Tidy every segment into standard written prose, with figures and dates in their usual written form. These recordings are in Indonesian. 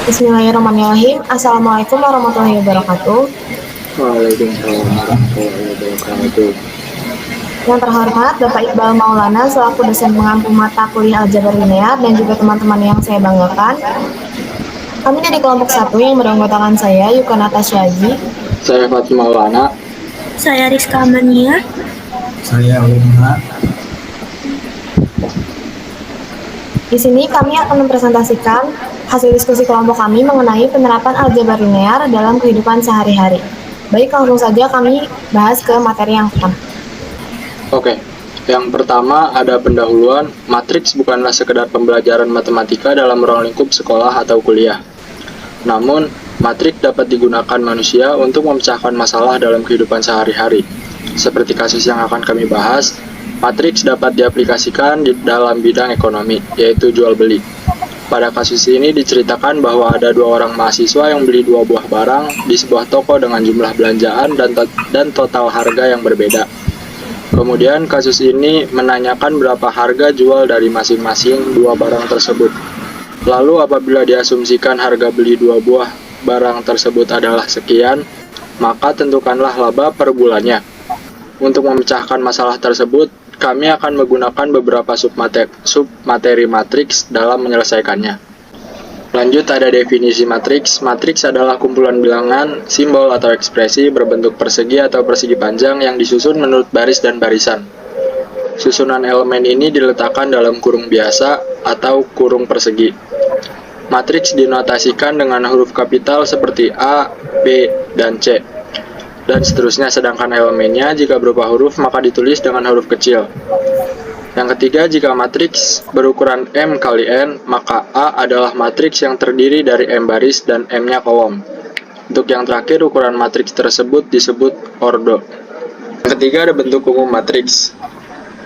Bismillahirrahmanirrahim. Assalamualaikum warahmatullahi wabarakatuh. Waalaikumsalam warahmatullahi wabarakatuh. Yang terhormat Bapak Iqbal Maulana selaku dosen pengampu mata kuliah aljabar linear dan juga teman-teman yang saya banggakan. Kami dari kelompok 1 yang beranggotakan saya, Yuka Natasha Haji. Saya Fatih Maulana. Saya Rizka Mania. Saya Ulumha. Di sini kami akan mempresentasikan hasil diskusi kelompok kami mengenai penerapan aljabar linear dalam kehidupan sehari-hari. Baik, langsung saja kami bahas ke materi yang pertama. Oke, yang pertama ada pendahuluan. Matriks bukanlah sekedar pembelajaran matematika dalam ruang lingkup sekolah atau kuliah. Namun, matriks dapat digunakan manusia untuk memecahkan masalah dalam kehidupan sehari-hari. Seperti kasus yang akan kami bahas, matriks dapat diaplikasikan di dalam bidang ekonomi, yaitu jual beli. Pada kasus ini diceritakan bahwa ada dua orang mahasiswa yang beli dua buah barang di sebuah toko dengan jumlah belanjaan dan total harga yang berbeda. Kemudian kasus ini menanyakan berapa harga jual dari masing-masing dua barang tersebut. Lalu apabila diasumsikan harga beli dua buah barang tersebut adalah sekian, maka tentukanlah laba per bulannya. Untuk memecahkan masalah tersebut, kami akan menggunakan beberapa submateri matriks dalam menyelesaikannya. Lanjut, ada definisi matriks. Matriks adalah kumpulan bilangan, simbol atau ekspresi berbentuk persegi atau persegi panjang yang disusun menurut baris dan barisan. Susunan elemen ini diletakkan dalam kurung biasa atau kurung persegi. Matriks dinotasikan dengan huruf kapital seperti A, B, dan C, dan seterusnya, sedangkan elemennya jika berupa huruf maka ditulis dengan huruf kecil. Yang ketiga, jika matriks berukuran M kali N, maka A adalah matriks yang terdiri dari M baris dan M-nya kolom. Untuk yang terakhir, ukuran matriks tersebut disebut ordo. Yang ketiga, ada bentuk umum matriks.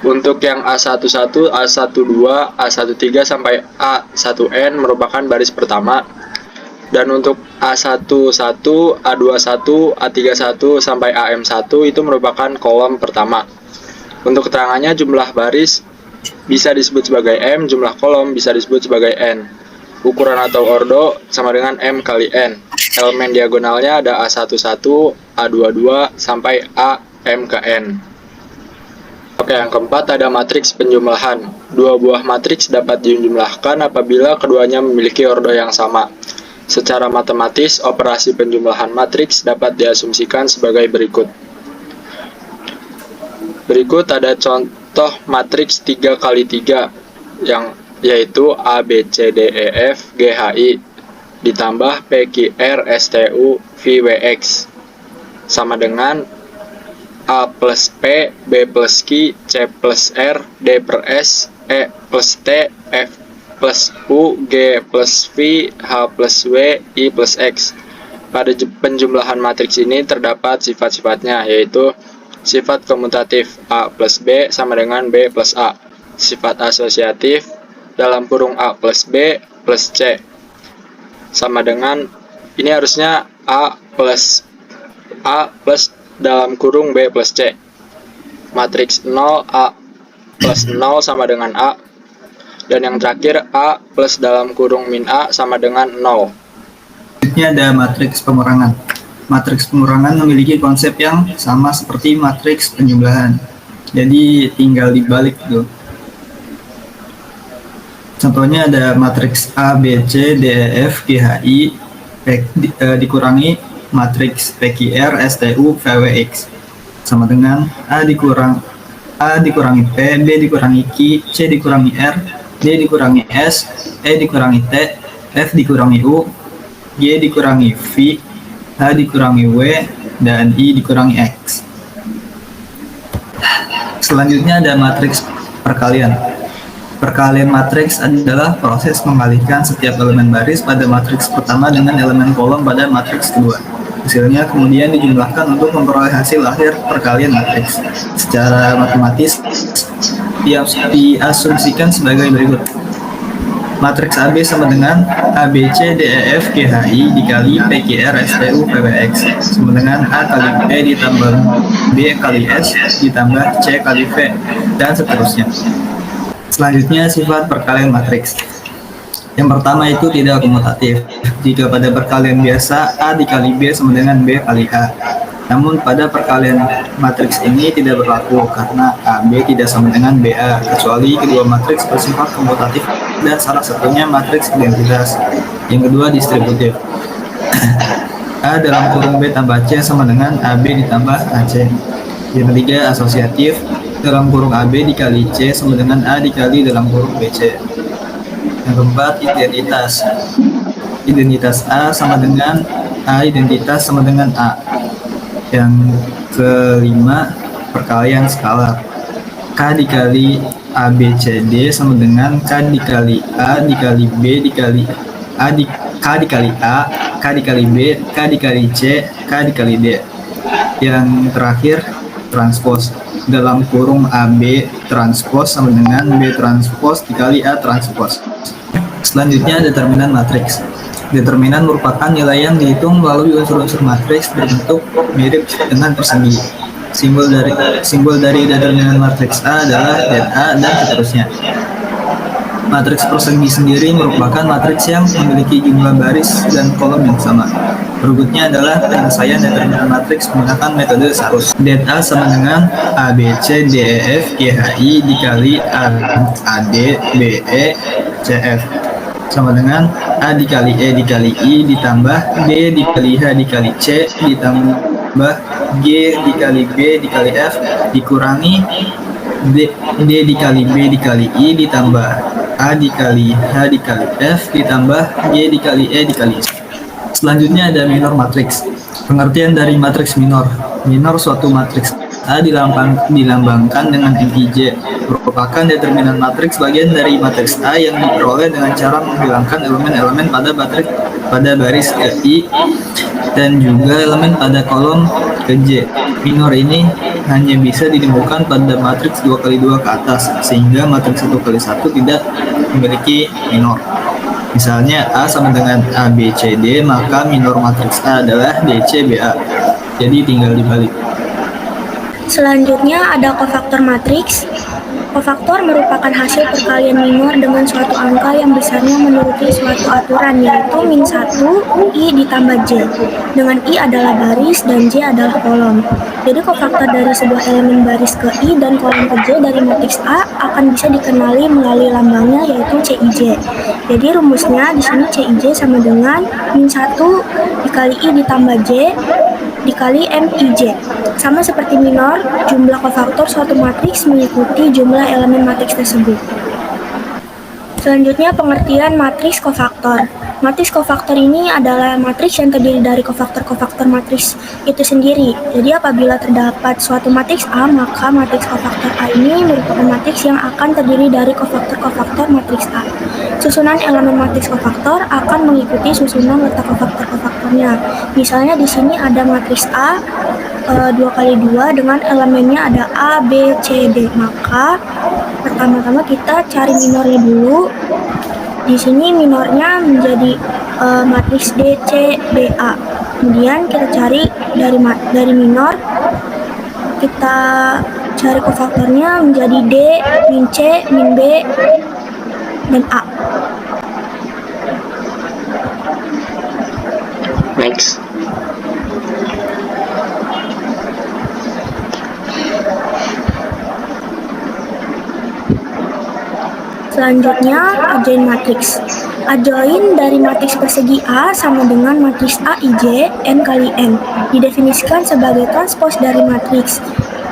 Untuk yang A11, A12, A13 sampai A1N merupakan baris pertama. Dan untuk A11, A21, A31 sampai AM1 itu merupakan kolom pertama. Untuk keterangannya, jumlah baris bisa disebut sebagai M, jumlah kolom bisa disebut sebagai N. Ukuran atau ordo sama dengan M kali N. Elemen diagonalnya ada A11, A22, sampai AM ke N. Oke, yang keempat ada matriks penjumlahan. Dua buah matriks dapat dijumlahkan apabila keduanya memiliki ordo yang sama. Secara matematis, operasi penjumlahan matriks dapat diasumsikan sebagai berikut. Berikut ada contoh matriks 3 kali 3 yang yaitu A, B, C, D, E, F, G, H, I ditambah P, Q, R, S, T, U, V, W, X sama dengan A plus P, B plus Q, C plus R, D per S, E plus T, F plus U, G plus V, H plus W, I plus X. Pada penjumlahan matriks ini terdapat sifat-sifatnya, yaitu sifat komutatif A plus B sama dengan B plus A. Sifat asosiatif dalam kurung A plus B plus C sama dengan, ini harusnya A plus dalam kurung B plus C. Matriks 0, A plus 0 sama dengan A. Dan yang terakhir A plus dalam kurung min A sama dengan 0. Selanjutnya ada matriks pengurangan. Matriks pengurangan memiliki konsep yang sama seperti matriks penjumlahan. Jadi tinggal dibalik tuh. Contohnya ada matriks A, B, C, D, E, F, G, H, I dikurangi matriks P, Q, R, S, T, U, V, W, X sama dengan A dikurangi P, B dikurangi Q, C dikurangi R, D dikurangi S, E dikurangi T, F dikurangi U, G dikurangi V, H dikurangi W, dan I dikurangi X. Selanjutnya ada matriks perkalian. Perkalian matriks adalah proses mengalihkan setiap elemen baris pada matriks pertama dengan elemen kolom pada matriks kedua. Hasilnya kemudian dijumlahkan untuk memperoleh hasil akhir perkalian matriks. Secara matematis, diasumsikan sebagai berikut. Matriks AB sama dengan ABC, DEF, GHI dikali PQR, STU, PWX sama dengan A kali B ditambah B kali S ditambah C kali V, dan seterusnya. Selanjutnya, sifat perkalian matriks. Yang pertama itu tidak komutatif. Jika pada perkalian biasa A dikali B sama dengan B kali A. Namun pada perkalian matriks ini tidak berlaku karena AB tidak sama dengan BA, kecuali kedua matriks bersifat komutatif dan salah satunya matriks identitas. Yang kedua distributif. A dalam kurung B tambah C sama dengan AB ditambah AC. Yang ketiga asosiatif. Dalam kurung AB dikali C sama dengan A dikali dalam kurung BC. Yang keempat identitas. Identitas A sama dengan A identitas sama dengan A. Yang kelima perkalian skalar. K dikali ABCD sama dengan K dikali A dikali B dikali A K dikali A, K dikali B, K dikali C, K dikali D. Yang terakhir transpos. Dalam kurung AB transpos sama dengan B transpos dikali A transpos. Selanjutnya determinan matriks. Determinan merupakan nilai yang dihitung melalui unsur-unsur matriks berbentuk mirip dengan persegi. Simbol dari determinan matriks A adalah ZA dan seterusnya. Matriks persegi sendiri merupakan matriks yang memiliki jumlah baris dan kolom yang sama. Berikutnya adalah penyelesaian determinan matriks menggunakan metode Sarus. ZA sama dengan ABC DEF GHI dikali AD BE CF sama dengan A dikali E dikali I ditambah D dikali H dikali C ditambah G dikali B dikali F dikurangi D dikali B dikali I ditambah A dikali H dikali F ditambah G dikali E dikali C. Selanjutnya ada minor matriks. Pengertian dari matriks minor. Minor suatu matriks A dilambangkan dengan MIJ, merupakan determinan matriks bagian dari matriks A yang diperoleh dengan cara menghilangkan elemen-elemen pada baris ke I dan juga elemen pada kolom ke J. Minor ini hanya bisa ditemukan pada matriks 2x2 ke atas, sehingga matriks 1x1 tidak memiliki minor. Misalnya A sama dengan ABCD, maka minor matriks A adalah DCBA. Jadi tinggal dibalik. Selanjutnya ada kofaktor matriks. Kofaktor merupakan hasil perkalian minor dengan suatu angka yang besarnya menuruti suatu aturan, yaitu min 1 I ditambah J, dengan I adalah baris dan J adalah kolom. Jadi kofaktor dari sebuah elemen baris ke I dan kolom ke J dari matriks A akan bisa dikenali melalui lambangnya, yaitu CIJ. Jadi rumusnya di sini CIJ sama dengan min 1 dikali I ditambah J dikali MIJ. Sama seperti minor, jumlah kofaktor suatu matriks mengikuti jumlah elemen matriks tersebut. Selanjutnya pengertian matriks kofaktor. Matriks kofaktor ini adalah matriks yang terdiri dari kofaktor-kofaktor matriks itu sendiri. Jadi apabila terdapat suatu matriks A, maka matriks kofaktor A ini merupakan matriks yang akan terdiri dari kofaktor-kofaktor matriks A. Susunan elemen matriks kofaktor akan mengikuti susunan letak kofaktor-kofaktornya. Misalnya di sini ada matriks A 2x2 dengan elemennya ada A, B, C, D. Maka pertama-tama kita cari minornya dulu. Di sini minornya menjadi matriks D, C, B, A. Kemudian kita cari dari minor, kita cari kofaktornya menjadi D, min C, min B, dan A. Next. Selanjutnya, adjoint matriks. Adjoint dari matriks persegi A sama dengan matriks AIJ N kali N. Didefinisikan sebagai transpos dari matriks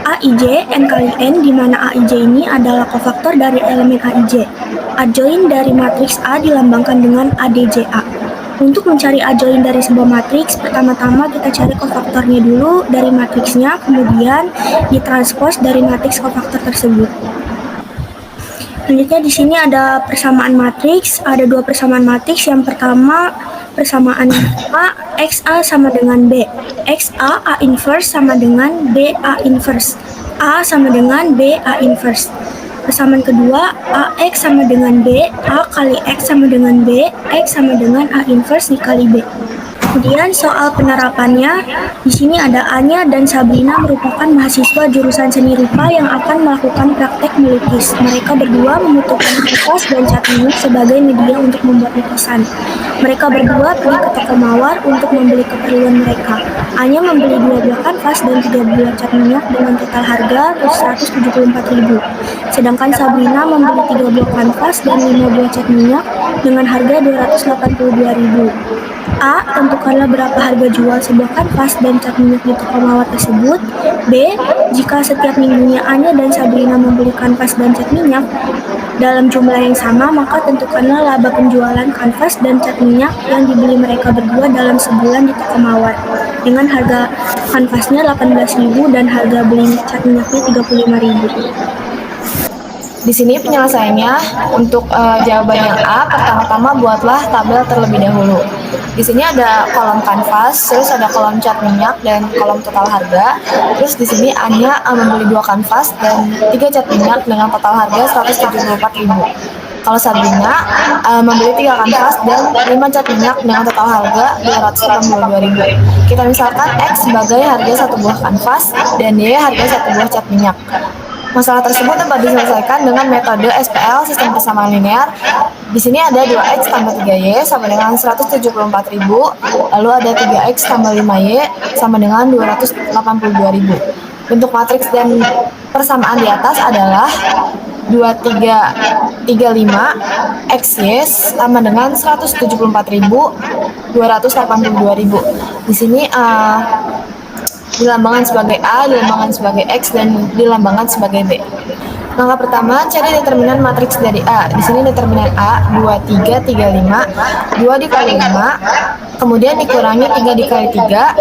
AIJ N kali N, di mana AIJ ini adalah kofaktor dari elemen AIJ. Adjoint dari matriks A dilambangkan dengan ADJA. Untuk mencari adjoint dari sebuah matriks, pertama-tama kita cari kofaktornya dulu dari matriksnya, kemudian ditranspos dari matriks kofaktor tersebut. Selanjutnya di sini ada persamaan matriks, ada dua persamaan matriks. Yang pertama persamaan A, XA sama dengan B. XA A inverse sama dengan B A inverse. A sama dengan B A inverse. Persamaan kedua AX sama dengan B, A kali X sama dengan B, X sama dengan A inverse dikali B. Kemudian soal penerapannya, di sini ada Anya dan Sabrina merupakan mahasiswa jurusan seni rupa yang akan melakukan praktek melukis. Mereka berdua membutuhkan kanvas dan cat minyak sebagai media untuk membuat lukisan. Mereka berdua pergi ke toko mawar untuk membeli keperluan mereka. Anya membeli 2 buah kanvas dan 3 buah cat minyak dengan total harga Rp174.000. Sedangkan Sabrina membeli 3 buah kanvas dan 5 buah cat minyak dengan harga Rp282.000. A. Tentukanlah berapa harga jual sebuah kanvas dan cat minyak di toko mawar tersebut. B. Jika setiap minggunya Anya dan Sabrina membeli kanvas dan cat minyak dalam jumlah yang sama, maka tentukanlah laba penjualan kanvas dan cat minyak yang dibeli mereka berdua dalam sebulan di toko mawar. Dengan harga kanvasnya Rp18.000 dan harga beli cat minyaknya Rp35.000. Di sini penyelesaiannya untuk jawaban yang A, pertama-tama buatlah tabel terlebih dahulu. Di sini ada kolom kanvas, terus ada kolom cat minyak dan kolom total harga. Terus di sini Anya membeli 2 kanvas dan 3 cat minyak dengan total harga Rp174.000. Kalau Sabrina membeli 3 kanvas dan 5 cat minyak dengan total harga Rp282.000. Kita misalkan X sebagai harga 1 buah kanvas dan Y harga 1 buah cat minyak. Masalah tersebut dapat diselesaikan dengan metode SPL sistem persamaan linear. Di sini ada 2X tambah 3Y sama dengan 174.000, lalu ada 3X tambah 5Y sama dengan 282.000. Bentuk matriks dan persamaan di atas adalah 2335 XY sama dengan 174.000, 282.000. Di sini dilambangkan sebagai A, dilambangkan sebagai X, dan dilambangkan sebagai B. Langkah pertama, cari determinan matriks dari A. Di sini determinan A 2335, 2 dikali 5, kemudian dikurangi 3 dikali 3,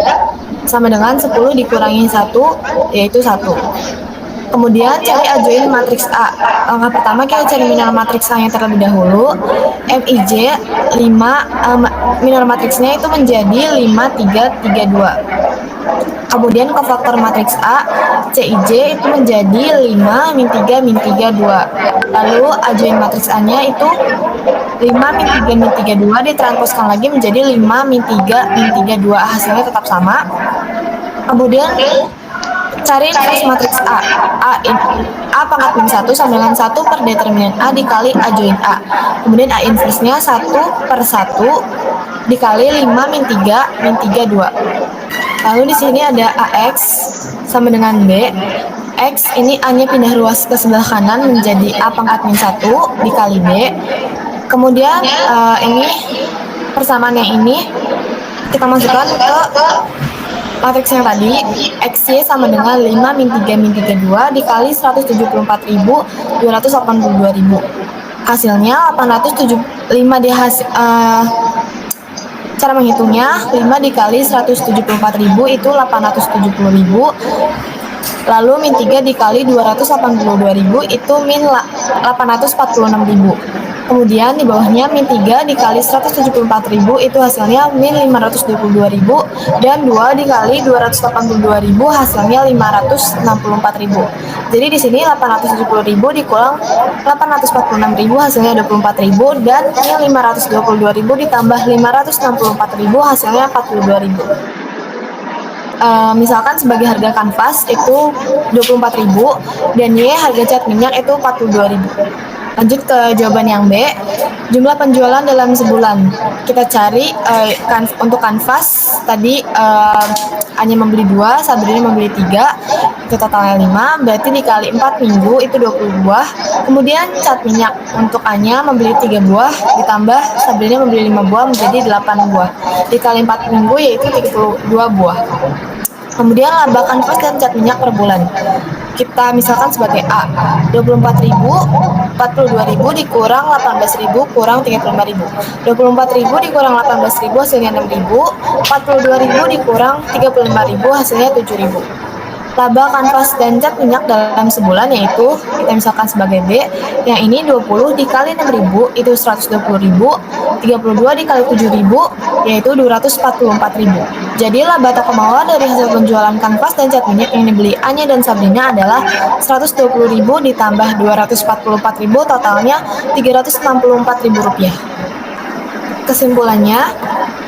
sama dengan 10 dikurangi 1, yaitu 1. Kemudian cari adjoin matriks A. Langkah pertama kita cari minor matriks A-nya terlebih dahulu. MIJ 5, minor matriksnya itu menjadi 5332. Kemudian kofaktor matriks A, CIJ itu menjadi 5 min 3 min 3 2. Lalu adjoin matriks A-nya itu 5 min 3 min 3 2 ditransposkan lagi menjadi 5 min 3 min 3 2. Hasilnya tetap sama. Kemudian cari inverse matriks A. A pangkat min 1 sama dengan 1 per determinan A dikali adjoin A. Kemudian A inverse-nya 1 per 1 dikali 5 min 3 min 3 2. Lalu di sini ada AX sama dengan B. X ini A-nya pindah ruas ke sebelah kanan menjadi A pangkat min 1 dikali B. Kemudian ini persamaan yang ini kita masukkan ke matriks yang tadi. XY sama dengan 5 min 3 min 3 2 dikali 174.000, 282.000. Hasilnya 875 di hasil cara menghitungnya 5 dikali 174.000 itu 870.000. Lalu min 3 dikali 282.000 itu min 846.000. Kemudian di bawahnya min 3 dikali 174.000 itu hasilnya min 522.000 dan 2 dikali 282.000 hasilnya 564.000. Jadi di sini 870.000 dikurang 846.000 hasilnya 24.000 dan min 522.000 ditambah 564.000 hasilnya 42.000. Misalkan sebagai harga kanvas itu 24.000 dan Y harga cat minyak itu 42.000. Lanjut ke jawaban yang B, jumlah penjualan dalam sebulan. Kita cari untuk kanvas tadi Anya membeli 2, Sabrina membeli 3, itu totalnya 5, berarti dikali 4 minggu itu 20 buah. Kemudian cat minyak untuk Anya membeli 3 buah, ditambah Sabrina membeli 5 buah menjadi 8 buah. Dikali 4 minggu yaitu 32 buah. Kemudian laba kanvas dan cat minyak per bulan. Kita misalkan sebagai A, 24.000, 42.000 dikurang 18.000 kurang 35.000. 24.000 dikurang 18.000 hasilnya 6.000, 42.000 dikurang 35.000 hasilnya 7.000. Laba kanvas dan cat minyak dalam sebulan yaitu kita misalkan sebagai B, yang ini 20 dikali 6.000 itu 120.000, 32 dikali 7.000 yaitu 244.000. Jadi laba toko mawar dari hasil penjualan kanvas dan cat minyak yang dibeli Anya dan Sabrina adalah 120.000 ditambah 244.000 totalnya 364.000 rupiah. Kesimpulannya,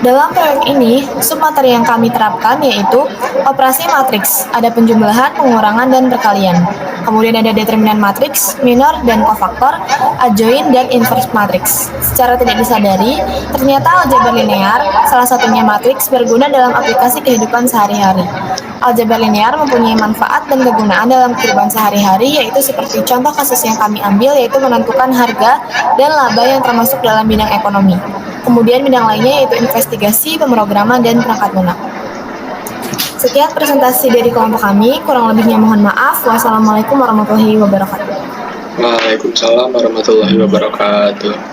Dalam proyek ini, submateri yang kami terapkan yaitu operasi matriks, ada penjumlahan, pengurangan, dan perkalian. Kemudian ada determinan matriks, minor, dan kofaktor, adjoint, dan inverse matriks. Secara tidak disadari, ternyata aljabar linear, salah satunya matriks, berguna dalam aplikasi kehidupan sehari-hari. Aljabar linear mempunyai manfaat dan kegunaan dalam kehidupan sehari-hari, yaitu seperti contoh kasus yang kami ambil, yaitu menentukan harga dan laba yang termasuk dalam bidang ekonomi. Kemudian bidang lainnya yaitu investigasi, pemrograman, dan perangkat lunak. Sekian presentasi dari kelompok kami, kurang lebihnya mohon maaf. Wassalamualaikum warahmatullahi wabarakatuh. Waalaikumsalam warahmatullahi wabarakatuh.